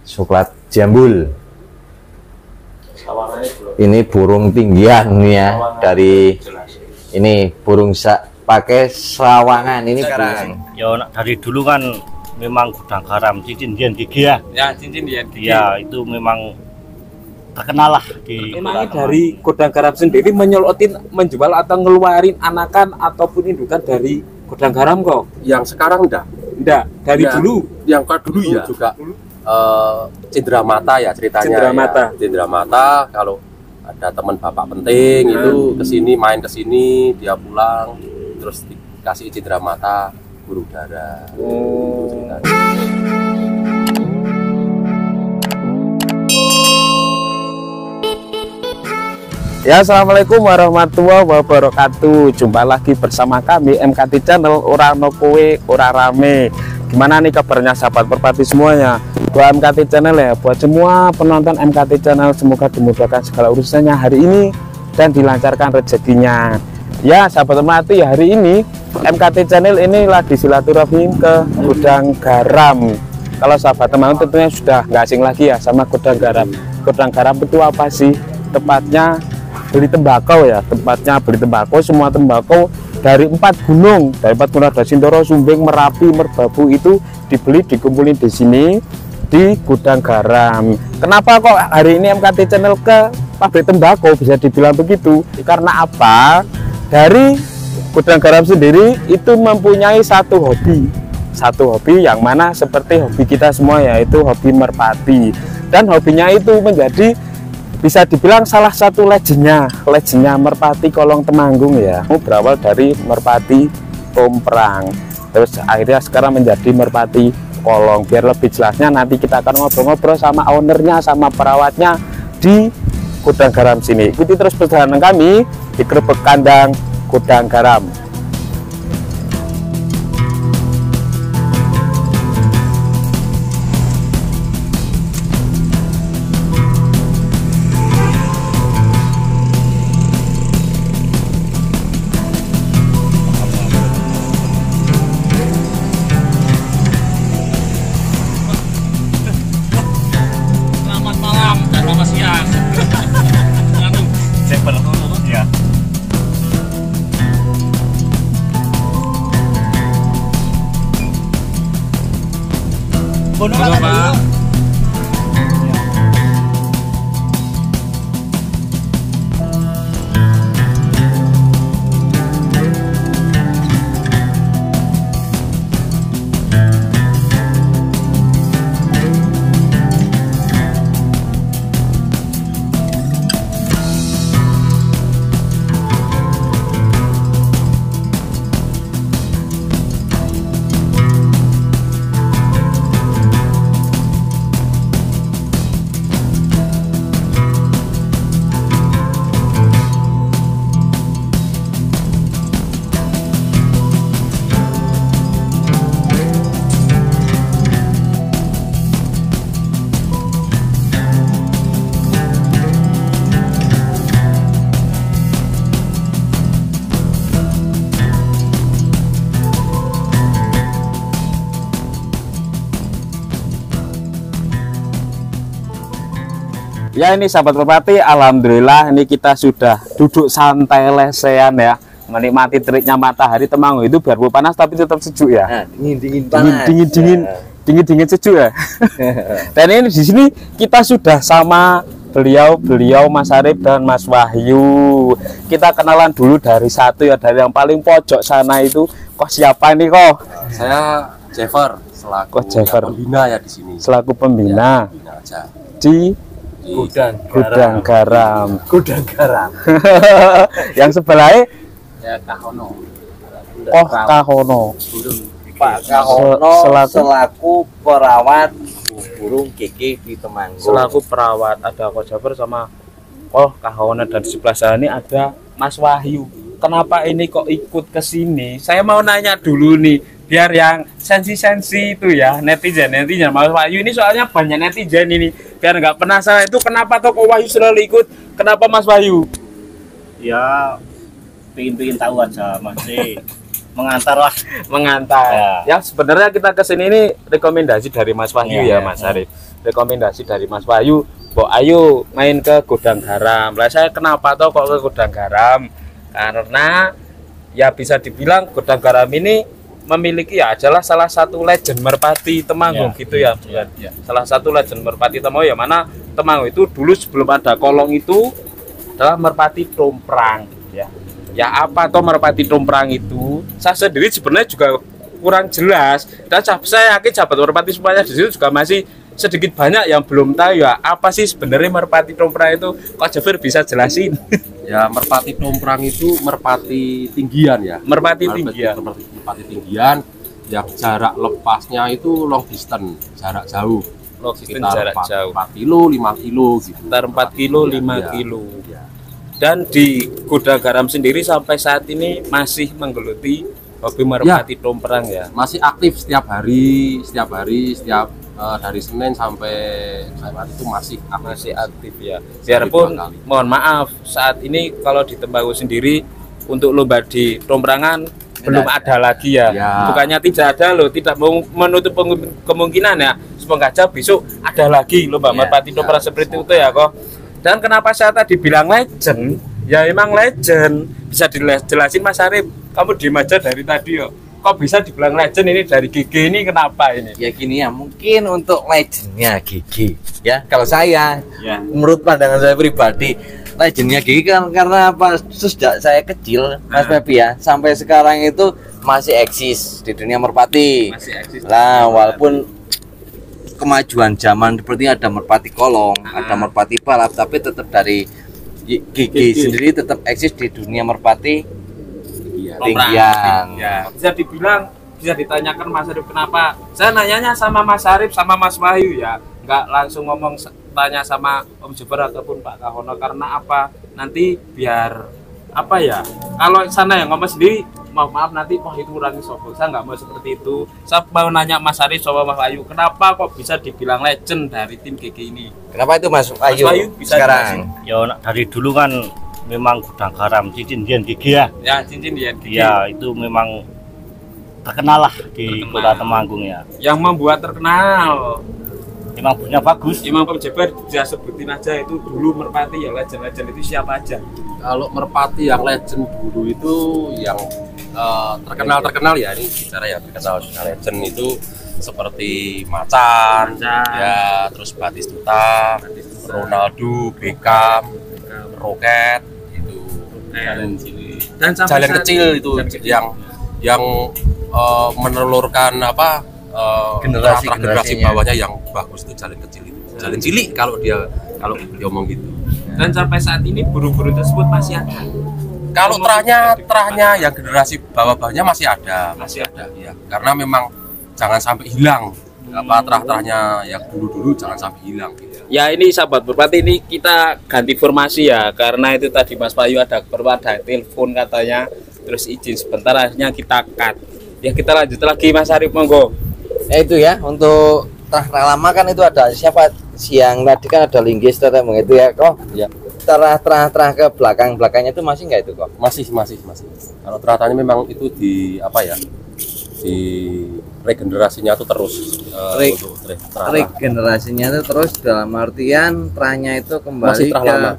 coklat jambul. Ini burung tinggian nih ya, dari ini burung pakai sawangan ini sekarang. Ya dari dulu kan memang gudang garam cincin dian gigi ya. Ya, cincin dian gigi. Ya itu memang terkenal lah di. Emangnya dari gudang garam sendiri menyelotin, menjual atau ngeluarin anakan ataupun indukan dari gudang garam kok? Yang sekarang enggak, dari ya, dulu. Yang dulu ya juga cindera mata ya ceritanya. Cindera mata kalau ada teman bapak penting itu kesini, main kesini, dia pulang terus dikasih cindera mata burung dara. Ya, assalamualaikum warahmatullahi wabarakatuh. Jumpa lagi bersama kami MKT Channel. Ora ono kowe ora rame. Gimana nih kabarnya sahabat merpati semuanya? Buat MKT Channel ya, buat semua penonton MKT Channel, semoga dimudahkan segala urusannya hari ini dan dilancarkan rezekinya. Ya sahabat merpati, ya hari ini MKT Channel ini lagi silaturahim ke gudang garam. Kalau sahabat teman tentunya sudah nggak asing lagi ya sama gudang garam. Gudang garam itu apa sih? Tepatnya beli tembakau ya, tempatnya beli tembakau, semua tembakau dari 4 gunung, dari 4 gunung ada Sindoro, Sumbing, Merapi, Merbabu itu dibeli, dikumpulin di sini di gudang garam. Kenapa kok hari ini MKT Channel ke pabrik tembakau bisa dibilang begitu? Karena apa? Dari gudang garam sendiri itu mempunyai satu hobi yang mana seperti hobi kita semua, yaitu hobi merpati, dan hobinya itu menjadi bisa dibilang salah satu legendnya merpati Kolong Temanggung ya. Berawal dari merpati Tomprang, terus akhirnya sekarang menjadi merpati Kolong. Biar lebih jelasnya nanti kita akan ngobrol-ngobrol sama ownernya, sama perawatnya di gudang garam sini. Ikuti terus perjalanan kami di Grebek Kandang Gudang Garam. Ya ini sahabat merpati, alhamdulillah ini kita sudah duduk santai lesehan ya, menikmati teriknya matahari Temanggung itu biarpun panas tapi tetap sejuk ya. Nah, dingin sejuk ya. Dan ini di sini kita sudah sama beliau Mas Arif dan Mas Wahyu. Kita kenalan dulu dari satu ya, dari yang paling pojok sana itu. Kok siapa ini kok? Saya Jeffer, selaku pembina ya di sini. Selaku pembina, ya, aja. Di Gudang garam. Yang sebelahnya ya Kahono. Kahono. Pak Kahono selaku perawat burung gigi di Temanggung. Selaku perawat ada Ko Jaber sama Kahono, dan di sebelah sana ini ada Mas Wahyu. Kenapa ini kok ikut ke sini? Saya mau nanya dulu nih, biar yang sensi itu ya, netizen Mas Wahyu ini soalnya banyak netizen ini, biar nggak penasaran itu kenapa toko Wahyu selalu ikut, kenapa Mas Wahyu? Ya pingin tahu aja mengantar lah. mengantar. Ya sebenarnya kita kesini ini rekomendasi dari Mas Wahyu ya, Mas Arif. Rekomendasi dari Mas Wahyu, Mbok ayo main ke Gudang Garam. Lah saya kenapa toh kok ke Gudang Garam? Karena ya bisa dibilang Gudang Garam ini memiliki ya adalah salah satu legend Merpati Temanggung gitu ya, bukan? Salah satu legend Merpati Temanggung ya mana Temanggung itu dulu sebelum ada kolong itu adalah Merpati Tomprang ya. Ya apa toh Merpati Tomprang itu? Saya sendiri sebenarnya juga kurang jelas dan saya yakin sahabat Merpati semuanya di situ juga masih sedikit banyak yang belum tahu ya apa sih sebenarnya Merpati Tomprang itu. Kok Jafir bisa jelasin? Ya, Merpati Tomprang itu merpati tinggian ya. Merpati tinggian. Merpati tinggian yang jarak lepasnya itu long distance, jarak jauh. Long distance Sekitar jarak jauh. 4 kilo, 5 kilo gitu. Sekitar 4 kilo, 5 Ya. kilo. Ya. Dan di Gudang Garam sendiri sampai saat ini masih menggeluti hobi Merpati Tomprang ya. Masih aktif setiap hari, setiap dari Senin sampai Jumat itu masih Aktif ya. Biarpun mohon maaf saat ini kalau di Temanggung sendiri untuk lomba di Tomprangan belum ada lagi ya. Bukannya tidak ada loh, tidak mau menutup kemungkinan ya. Semoga aja besok ada lagi lomba Merpati Tomprang seperti itu ya kok. Dan kenapa saya tadi bilang legend? Ya emang legend. Bisa dijelasin Mas Arif, kamu diem aja dari tadi yo. Kok bisa dibilang legend ini dari GG ini kenapa ini? Ya gini ya, mungkin untuk legendnya GG ya. Kalau saya, menurut pandangan saya pribadi, legendnya GG kan karena apa? Sejak saya kecil, Mas Pepi ya, sampai sekarang itu masih eksis di dunia merpati. Masih eksis. Lah, walaupun kemajuan zaman seperti ada merpati kolong, ada merpati balap, tapi tetap dari GG sendiri tetap eksis di dunia merpati tinggian. Ya, bisa dibilang, bisa ditanyakan Mas Arif kenapa? Saya nanyanya sama Mas Arif sama Mas Wahyu ya, nggak langsung ngomong tanya sama Om Jafar ataupun Pak Kahono karena apa? Nanti biar apa ya? Kalau sana yang ngomong sendiri, maaf nanti wah itu kurangi sopo. Saya nggak mau seperti itu. Saya mau nanya Mas Arif sama Mas Wahyu, kenapa kok bisa dibilang legend dari tim GG ini? Kenapa itu Mas Wahyu? Mas Wahyu bisa sekarang? Ya dari dulu kan memang Gudang Garam cincin Dian Gigi ya. Ya cincin Dian Gigi. Ya itu memang terkenal lah di Kota Temanggung ya. Yang membuat terkenal. Memang punya bagus. Imam Om Jafar bisa sebutin aja itu dulu merpati yang legend itu siapa aja? Kalau merpati yang legend dulu itu yang terkenal ya, ini bicara ya terkenal legend itu seperti Macan, ya, terus Batistuta, Ronaldo, Beckham, Roket itu, dan jalan kecil itu yang menelurkan apa generasi bawahnya yang bagus itu jalan kecil itu, jalan cilik kalau dia ngomong gitu. Dan sampai saat ini burung-burung tersebut masih ada. Kalau terahnya yang generasi bawah-bawahnya masih ada ya, karena memang jangan sampai hilang apa terah-terahnya yang dulu jangan sampai hilang gitu. Ya ini sahabat Merpati, ini kita ganti formasi ya karena itu tadi Mas Wahyu ada telepon katanya, terus izin sebentar akhirnya kita cut. Ya kita lanjut lagi Mas Arif monggo. Itu ya untuk terah lama kan itu ada siapa siang tadi kan ada linggis tetap itu ya kok. Ya. Terah ke belakangnya itu masih nggak itu kok? Masih. Kalau terahnya memang itu di apa ya? Di regenerasinya itu terus regenerasinya itu terus dalam artian terahnya itu kembali terah ke lama.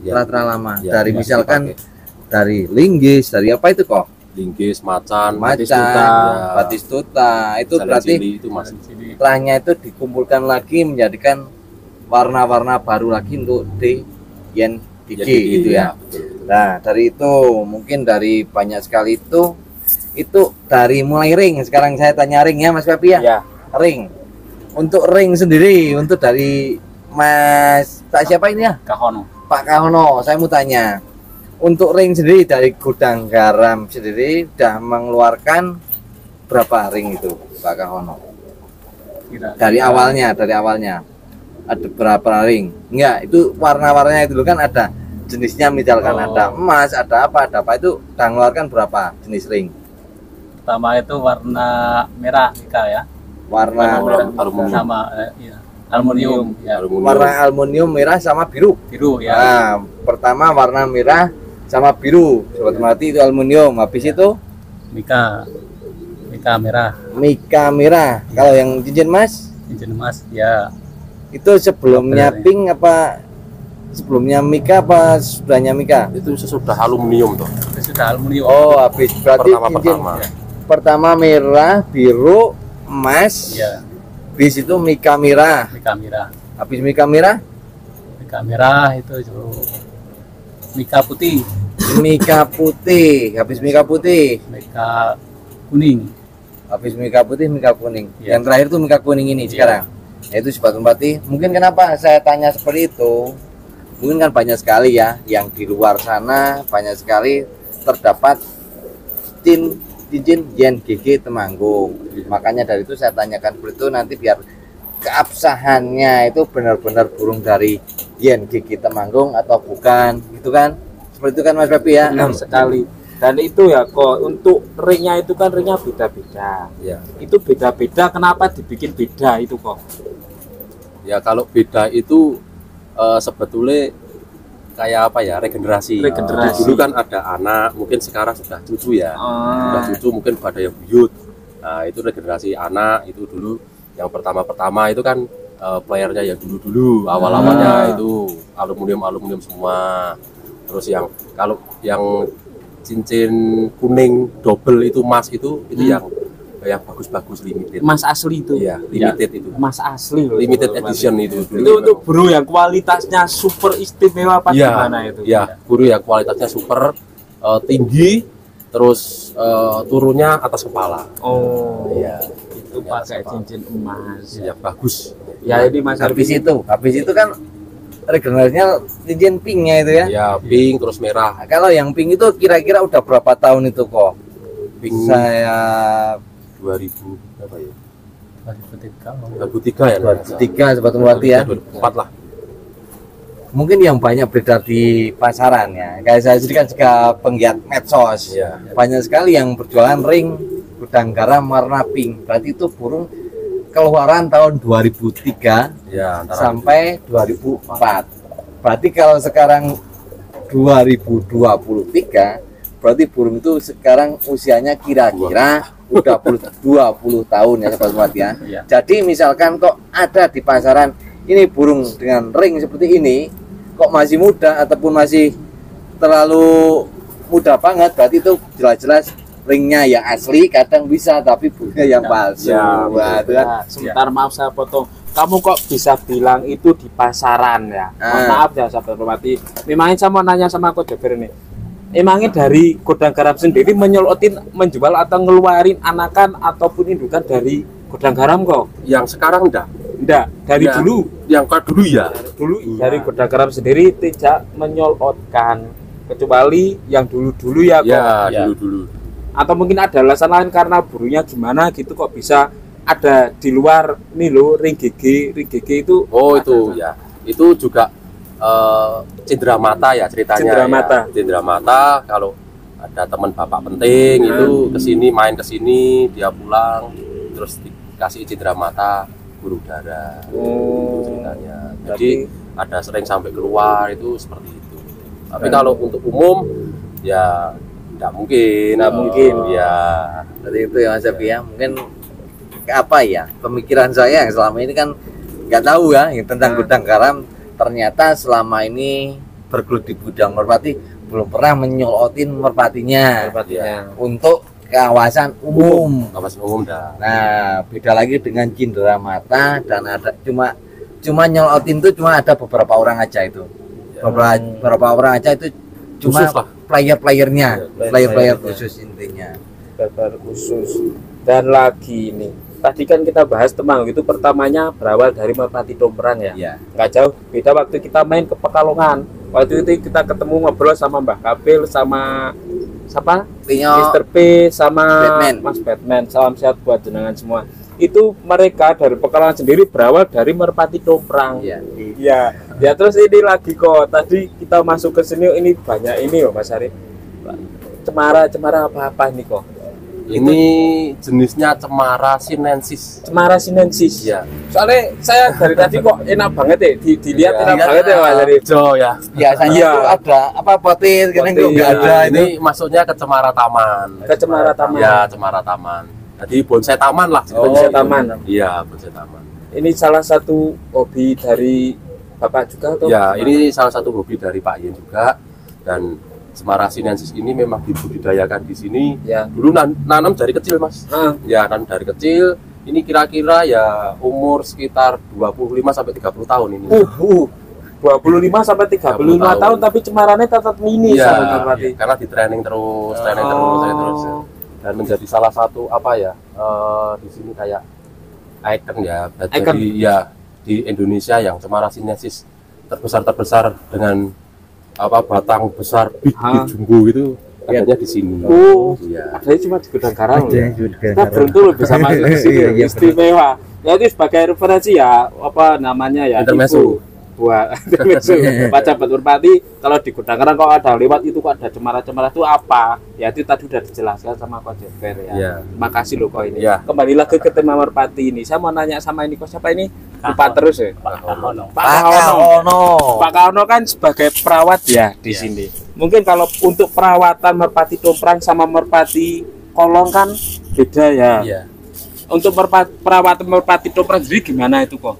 Terah lama Ya, dari misalkan dari linggis dari apa itu kok? Linggis, Macan, Batistuta itu berarti itu masih terahnya itu dikumpulkan lagi menjadikan warna-warna baru lagi untuk di Yen Gigi gitu ya. Nah dari itu mungkin dari banyak sekali itu dari mulai ring. Sekarang saya tanya ring ya Mas Pepi ya. Ring. Untuk ring sendiri untuk dari Mas siapa ini ya? Pak Kahono. Saya mau tanya untuk ring sendiri dari Gudang Garam sendiri sudah mengeluarkan berapa ring itu Pak Kahono? Dari awalnya ada berapa ring? Enggak, itu warna-warnanya itu kan ada jenisnya misalkan ada emas, ada apa itu udah mengeluarkan berapa jenis ring? Pertama itu warna merah ya. Warna aluminium sama aluminium ya. Warna aluminium merah sama biru ya. Nah, pertama warna merah sama biru, sobat Merpati itu aluminium. Habis itu Mika merah. Mika merah. Kalau yang cincin emas Cincin emas ya itu sebelumnya Double. pink apa sebelumnya Mika apa sudahnya Mika? Itu sesudah aluminium tuh. itu sudah aluminium. Oh, habis berarti cincin Pertama. pertama merah, biru, emas. Ya, Habis itu Mika merah. Mika merah. Habis Mika merah, Mika merah itu Mika putih, Mika putih. Habis Mika putih, Mika kuning. habis Mika putih, Mika kuning. Iya. Yang terakhir tuh Mika kuning ini Iya. sekarang. Yaitu Sobat Merpati. Mungkin kenapa saya tanya seperti itu? Mungkin kan banyak sekali ya yang di luar sana banyak sekali terdapat cincin Yen GG Temanggung. Makanya dari itu saya tanyakan seperti itu nanti biar keabsahannya itu benar-benar burung dari Yen GG Temanggung atau bukan, gitu kan? Seperti itu kan Mas Pepi ya? Benar sekali. Dan itu ya kok untuk ringnya itu kan ringnya beda-beda. Ya. Itu beda-beda, kenapa dibikin beda itu kok? Ya kalau beda itu sebetulnya kayak apa ya, regenerasi. Regenerasi. Dulu kan ada anak, mungkin sekarang sudah cucu ya. Sudah Ah, cucu mungkin pada yang buyut. Nah, itu regenerasi anak itu dulu yang pertama itu kan playernya ya dulu awal-awalnya itu aluminium semua. Terus yang kalau yang cincin kuning double itu emas itu yang bagus-bagus limited. emas asli itu. Iya, limited itu. Emas asli loh. Limited itu. edition itu dulu. Itu untuk bro yang kualitasnya super istimewa apa Iya, gimana itu? ya guru yang kualitasnya super tinggi, terus turunnya atas kepala. Oh, Iya, itu pakai cincin emas. ya bagus. Ya ini Mas Habis Arfi. itu kan regenerasinya cincin pinknya itu ya. Ya pink terus merah. Nah, kalau yang pink itu kira-kira udah berapa tahun itu kok? Pink Saya 2000 berapa ya? 2003. 2003 ya. 2003 Sobat Merpati ya. 2004 lah. Mungkin yang banyak beredar di pasaran ya. Kayak saya sendiri kan juga penggiat medsos. Iya. Banyak sekali yang berjualan ring gudang garam warna pink. Berarti itu burung keluaran tahun 2003 Ya, antara sampai 2004. Berarti kalau sekarang 2023 berarti burung itu sekarang usianya kira-kira udah 20 tahun ya Sobat Merpati ya. Iya. Jadi misalkan kok ada di pasaran ini burung dengan ring seperti ini kok masih muda ataupun masih terlalu muda banget, berarti itu jelas-jelas ringnya yang asli, kadang bisa tapi burungnya yang palsu. Ya, Wah, itu kan. Ya, sebentar maaf saya potong. Kamu kok bisa bilang itu di pasaran ya? Mohon maaf ya sahabat hormati. Memangnya saya mau nanya sama Ko Deber nih. Emangnya dari Godang Garam sendiri menyelotin, menjual atau ngeluarin anakan ataupun indukan dari Godang Garam kok? yang sekarang enggak. Enggak, dari Ya, dulu. Yang dulu ya. Dulu dari Godang Garam sendiri tidak menyolotkan kecuali yang dulu-dulu ya kok. Ya, dulu-dulu. Atau mungkin ada alasan lain karena burunya gimana gitu kok bisa ada di luar nih lo ring GG itu. Oh, ada itu tuh. ya. Itu juga cindera mata ya ceritanya. Cindera ya. mata. Cindera mata kalau ada teman bapak penting itu kesini main kesini dia pulang terus dikasih cindera mata burung dara. Itu Oh, ceritanya. Jadi berarti- ada sering sampai keluar itu seperti itu. Tapi kalau untuk umum ya tidak mungkin. Nggak mungkin. Ya. Seperti itu ya Mas Epi ya. Mungkin apa ya pemikiran saya yang selama ini kan nggak tahu ya yang tentang gudang garam, ternyata selama ini bergelut di gudang merpati belum pernah menyolotin merpatinya Merpatinya. untuk kawasan umum. Kawasan umum dah. Nah, beda lagi dengan cindera mata dan ada cuma nyolotin itu cuma ada beberapa orang aja itu. Beberapa orang aja itu cuma Khusus lah. player-playernya, Ya, player-player player-playernya. khusus intinya. Kabar khusus. Dan lagi nih, tadi kan kita bahas Temanggung itu pertamanya berawal dari Merpati Domprang ya. Iya. Nggak jauh beda waktu kita main ke Pekalongan. Waktu itu kita ketemu ngobrol sama Mbah Kapil sama siapa? Artinya Mr. P sama Batman. Mas Batman. Salam sehat buat jenengan semua. Itu mereka dari Pekalongan sendiri berawal dari Merpati Domprang. iya. Iya. Ya terus ini lagi kok. Tadi kita masuk ke sini ini banyak ini loh Mas Arif. Cemara apa-apa ini kok. Ini jenisnya Cemara sinensis. Cemara sinensis. Ya. Soalnya saya dari tadi kok enak banget ya, dilihat Ya, enak banget ya Mas. Dari hijau ya. Biasanya Iya. itu ada apa potir, kan Potir, nggak ada Ini itu. masuknya ke Cemara Taman. ke Cemara Taman. Ya, Cemara Taman. Jadi bonsai taman lah. Oh, bonsai taman. Iya, bonsai taman. Ini salah satu hobi dari Bapak juga atau? Ya, ini salah satu hobi dari Pak Yen juga. Dan Cemara sinensis ini memang dibudidayakan di sini. Ya. Dulu nanam dari kecil, Mas. Ya, nanam dari kecil. Ini kira-kira ya umur sekitar 25 sampai 30 tahun ini. 25 sampai 35 tahun tapi cemarannya tetap mini Iya, sahabat merpati. karena di training terus, training terus. Dan menjadi salah satu apa ya? Di sini kayak icon ya. Icon. Jadi ya di Indonesia yang Cemara sinensis terbesar dengan apa batang besar big jumbo gitu adanya di sini. Oh, Iya. adanya cuma di Gudang Garam. Ada Ya? yang di Gudang Kita Garam. beruntung loh bisa masuk ke sini, Iya, istimewa. Ya itu sebagai referensi ya, apa namanya ya? Intermezzo. Buat intermezzo. Pak Sahabat Merpati, kalau di Gudang Garam kalau ada lewat itu kok ada cemara-cemara itu apa? Ya itu tadi udah dijelaskan sama Coach Jefer ya. Iya. Makasih loh kok ini. Iya. Kembali lagi ke tema Merpati ini. Saya mau nanya sama ini kok siapa ini? Lupa terus ya. Pak Kahono. Pak Kahono. Kahono. Pak Kahono kan sebagai perawat ya di sini. Mungkin kalau untuk perawatan merpati tomprang sama merpati kolong kan beda ya. Iya. Untuk perawatan merpati tomprang sendiri gimana itu kok?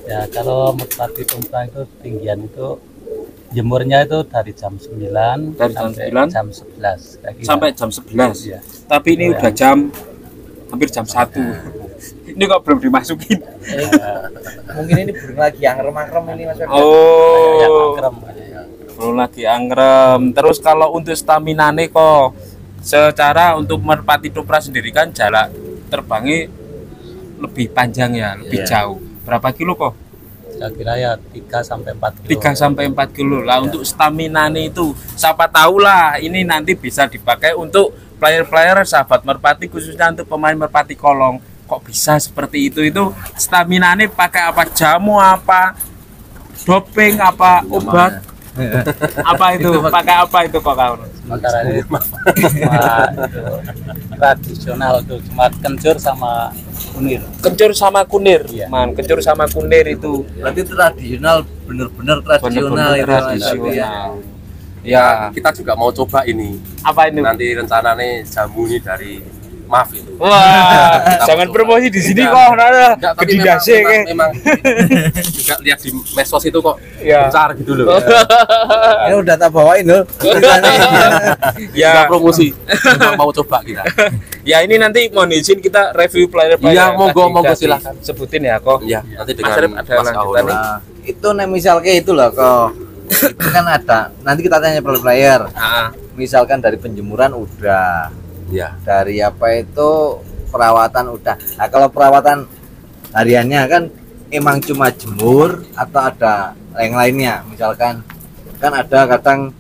Ya kalau merpati tomprang itu tinggian itu jemurnya itu dari jam 9 Dari jam sampai 9? jam 11 kayak gitu. Sampai jam 11. Iya. Tapi ini udah jam hampir jam 1. Ini kok belum dimasukin. Mungkin ini burung lagi yang remang-rem ini Mas. Yang Oh. angkrem. Belum lagi angrem. Terus kalau untuk stamina nih kok secara untuk merpati tomprang sendiri kan jarak terbangnya lebih panjang ya, lebih jauh. Berapa kilo kok? Saya kira ya 3 sampai 4 kilo. 3 sampai 4 kilo lah untuk stamina nih itu siapa tahu lah ini nanti bisa dipakai untuk player-player sahabat merpati khususnya untuk pemain merpati kolong kok bisa seperti itu stamina nih pakai apa jamu apa doping apa obat apa itu pakai apa itu kok kawan Sementara ini cuma itu tradisional tuh cuma kencur sama kunir. kencur sama kunir Iya. kencur sama kunir itu Berarti tradisional, bener-bener tradisional benar-benar itu Mas. tradisional Ya, kita juga mau coba ini. apa ini Nanti rencananya jamu ini dari Maaf itu. wah jangan promosi di sini kok nana Enggak, tapi gede memang, dasi memang juga lihat di medsos itu kok ya besar gitu loh. Ini udah tak bawain loh. Ya promosi. Kita mau coba kita. ya ini nanti mohon izin kita review player Iya, monggo silakan. sebutin ya kok Iya, nanti dengan Mas Arif ada Mas lanjutan Kahono. nih? Nah, itu nih misal kayak itu loh kok. Itu kan ada. Nanti kita tanya player. Misalkan dari penjemuran udah, Iya. dari apa itu perawatan udah. Nah kalau perawatan hariannya kan emang cuma jemur atau ada yang lainnya. Misalkan kan ada kadang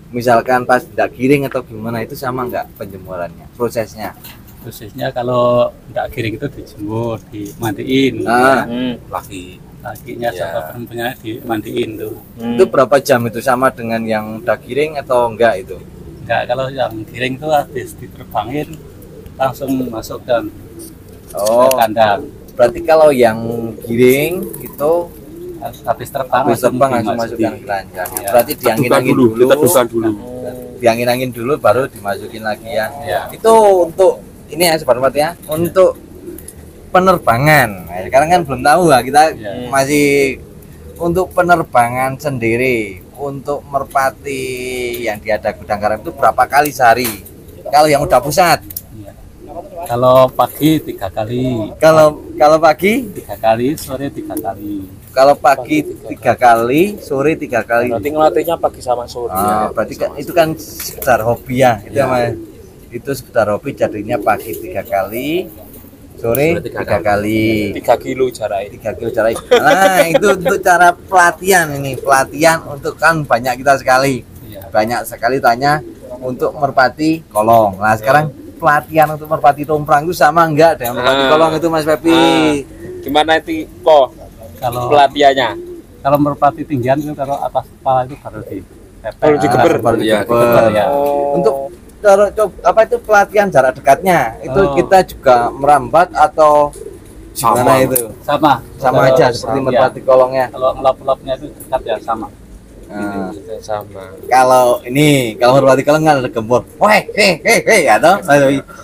misalkan pas tidak giring atau gimana itu sama nggak penjemurannya prosesnya. Khususnya kalau nggak giring itu dijemur, dimandiin. Nah, Lagi. Kakinya Ya. sama perempuannya dimandiin tuh. itu berapa jam itu sama dengan yang udah giring atau enggak itu? Enggak, kalau yang giring tuh habis diterbangin langsung masukkan Oh, kandang. berarti kalau yang giring itu Habis terbang habis terbang langsung dimasukin. masukkan ke keranjang. Ya. Berarti diangin-angin dulu, Diteduhkan dulu. diangin-angin dulu baru dimasukin lagi ya. Ya. Itu untuk ini ya Sobat ya, untuk penerbangan. Nah, sekarang kan belum tahu lah kita Ya. masih untuk penerbangan sendiri untuk merpati yang di Gudang Garam itu berapa kali sehari? Kalau yang udah pusat, Iya. Kalau pagi 3 kali, kalau pagi, 3 kali, sore 3 kali. kalau pagi 3 kali, sore 3 kali. berarti ngelatihnya pagi sama sore Berarti kan, itu kan sekedar hobi ya, itu Ya. Mas. Itu sekedar hobi jadinya pagi 3 kali, sore Sore 3 3 kali. 3 kilo jaraknya 3 kilo cara. Nah, itu untuk cara pelatihan ini, pelatihan untuk kan banyak kita sekali. Iya. Banyak sekali tanya untuk merpati kolong. Nah, sekarang pelatihan untuk merpati tomprang itu sama enggak dengan merpati kolong itu Mas Pepi? gimana itu kok Kalau pelatihannya kalau merpati tinggian itu kalau atas kepala itu baru di Baru digeber. Baru Iya, digeber. ya. Untuk apa itu pelatihan jarak dekatnya itu kita juga merambat atau gimana itu? Sama Aja seperti merpati kolongnya. Kalau ngelap-ngelapnya itu dekat ya sama. Nah, sama. kalau merpati kolong kan ada gempor. Weh, atau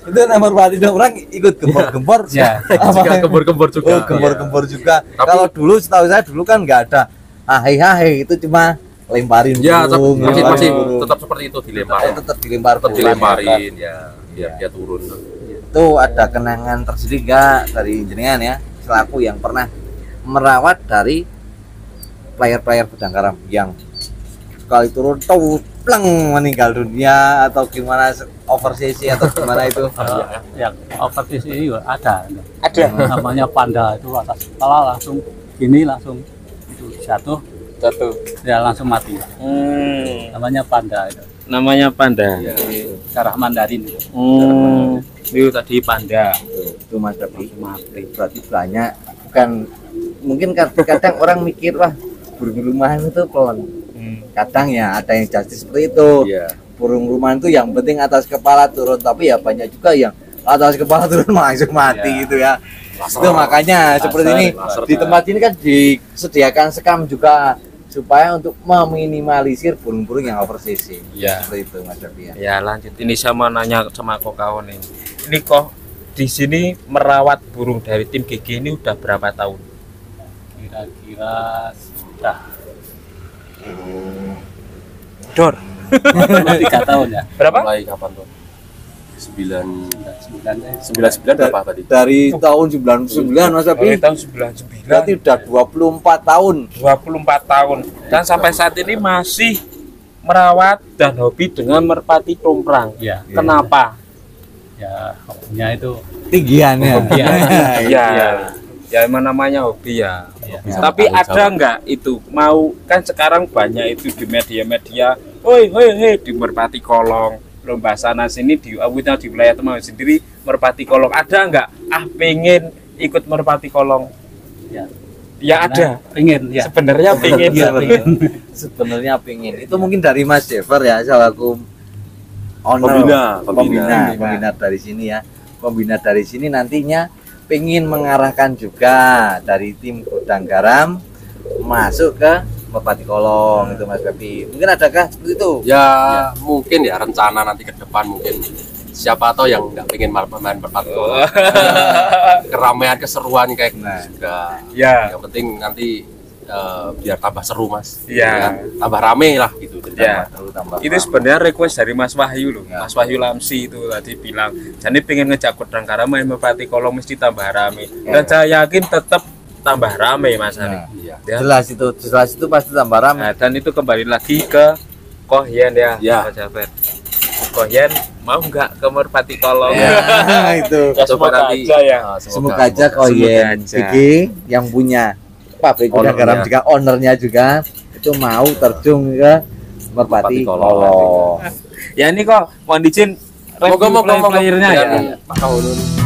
itu merpati orang ikut gempor-gempor. Ya. Juga gembor-gembor juga. Gempor-gempor juga. Tapi- Kalau dulu setahu saya dulu kan nggak ada. Hai itu cuma lemparin Ya, burung, masih lemparin burung. tetap seperti itu dilempar. Tetap dilempar Tetap burung. dilemparin ya, biar dia turun. Itu ada kenangan tersendiri nggak dari jenengan ya selaku yang pernah merawat dari player-player pedang garam yang sekali turun tuh pleng meninggal dunia atau gimana overseas atau gimana itu? Yang overseas ini juga ada. Ada. Namanya panda itu atas kepala langsung gini langsung itu jatuh ya langsung mati. Namanya panda itu. Namanya panda. Darah Mandarin itu. Itu tadi panda. Itu mas tapi mati berarti banyak bukan mungkin kadang orang mikir wah burung rumahan itu pelon. Kadang ya ada yang justice seperti itu. Iya. Burung rumahan itu yang penting atas kepala turun tapi ya banyak juga yang atas kepala turun langsung mati gitu ya. Itu makanya seperti ini di tempat ini kan disediakan sekam juga supaya untuk meminimalisir burung-burung yang overseas. Ya. Seperti itu Mas Davi ya. Ya lanjut. Ini sama nanya sama kok kawan ini. Ini kok di sini merawat burung dari tim GG ini udah berapa tahun? Kira-kira sudah Dor. 3 tahun ya. Berapa? Mulai kapan tuh? 99 99 berapa tadi? Dari tahun 99 Mas Davi. Dari tahun 99. Berarti udah 24 tahun. 24 tahun. Dan sampai saat ini masih merawat dan hobi dengan merpati komprang. ya. Kenapa? Ya hobinya itu Tinggian ya. Ya emang namanya hobi ya. ya. Tapi ada nggak itu mau kan sekarang banyak itu di media-media, di merpati kolong lomba sana sini di wilayah teman sendiri merpati kolong ada nggak? Pengen ikut merpati kolong? Ya ada. Pengen ya. Sebenarnya pengen Iya, ya. bener. Sebenarnya pengen. Itu mungkin dari Mas Jever ya, selaku owner pembina dari sini ya. Pembina dari sini nantinya pengen mengarahkan juga dari tim Godang Garam masuk ke merpati kolong itu Mas Babi. Mungkin adakah seperti itu? Ya, mungkin ya rencana nanti ke depan mungkin siapa tahu yang nggak pengen main merpati kolong. Keramaian keseruan kayak Nah. juga. Ya. Yang penting nanti biar tambah seru Mas. Ya. Tambah rame lah gitu. Ya. Tambah Itu sebenarnya request dari Mas Wahyu loh. Ya. Mas Wahyu Lamsi itu tadi bilang, jadi pengen ngejak Godang Garam main merpati kolong mesti tambah rame. Dan saya yakin tetap tambah rame Mas Ari. Iya. Ya. jelas itu pasti tambah ramai. Nah, dan itu kembali lagi ke Kohyen ya, Ya. Mas Jafet. Kohyen mau nggak ke merpati kolong? Ya, itu. Ya, Coba semoga nanti aja ya. Semoga aja Kohyen aja. Gigi yang punya pabrik Godang Ownernya. Garam juga ownernya juga itu mau terjun ke merpati Merpati kolong. kolong. Ya ini kok mohon izin Moga-moga playernya ya. Pak Kaulun.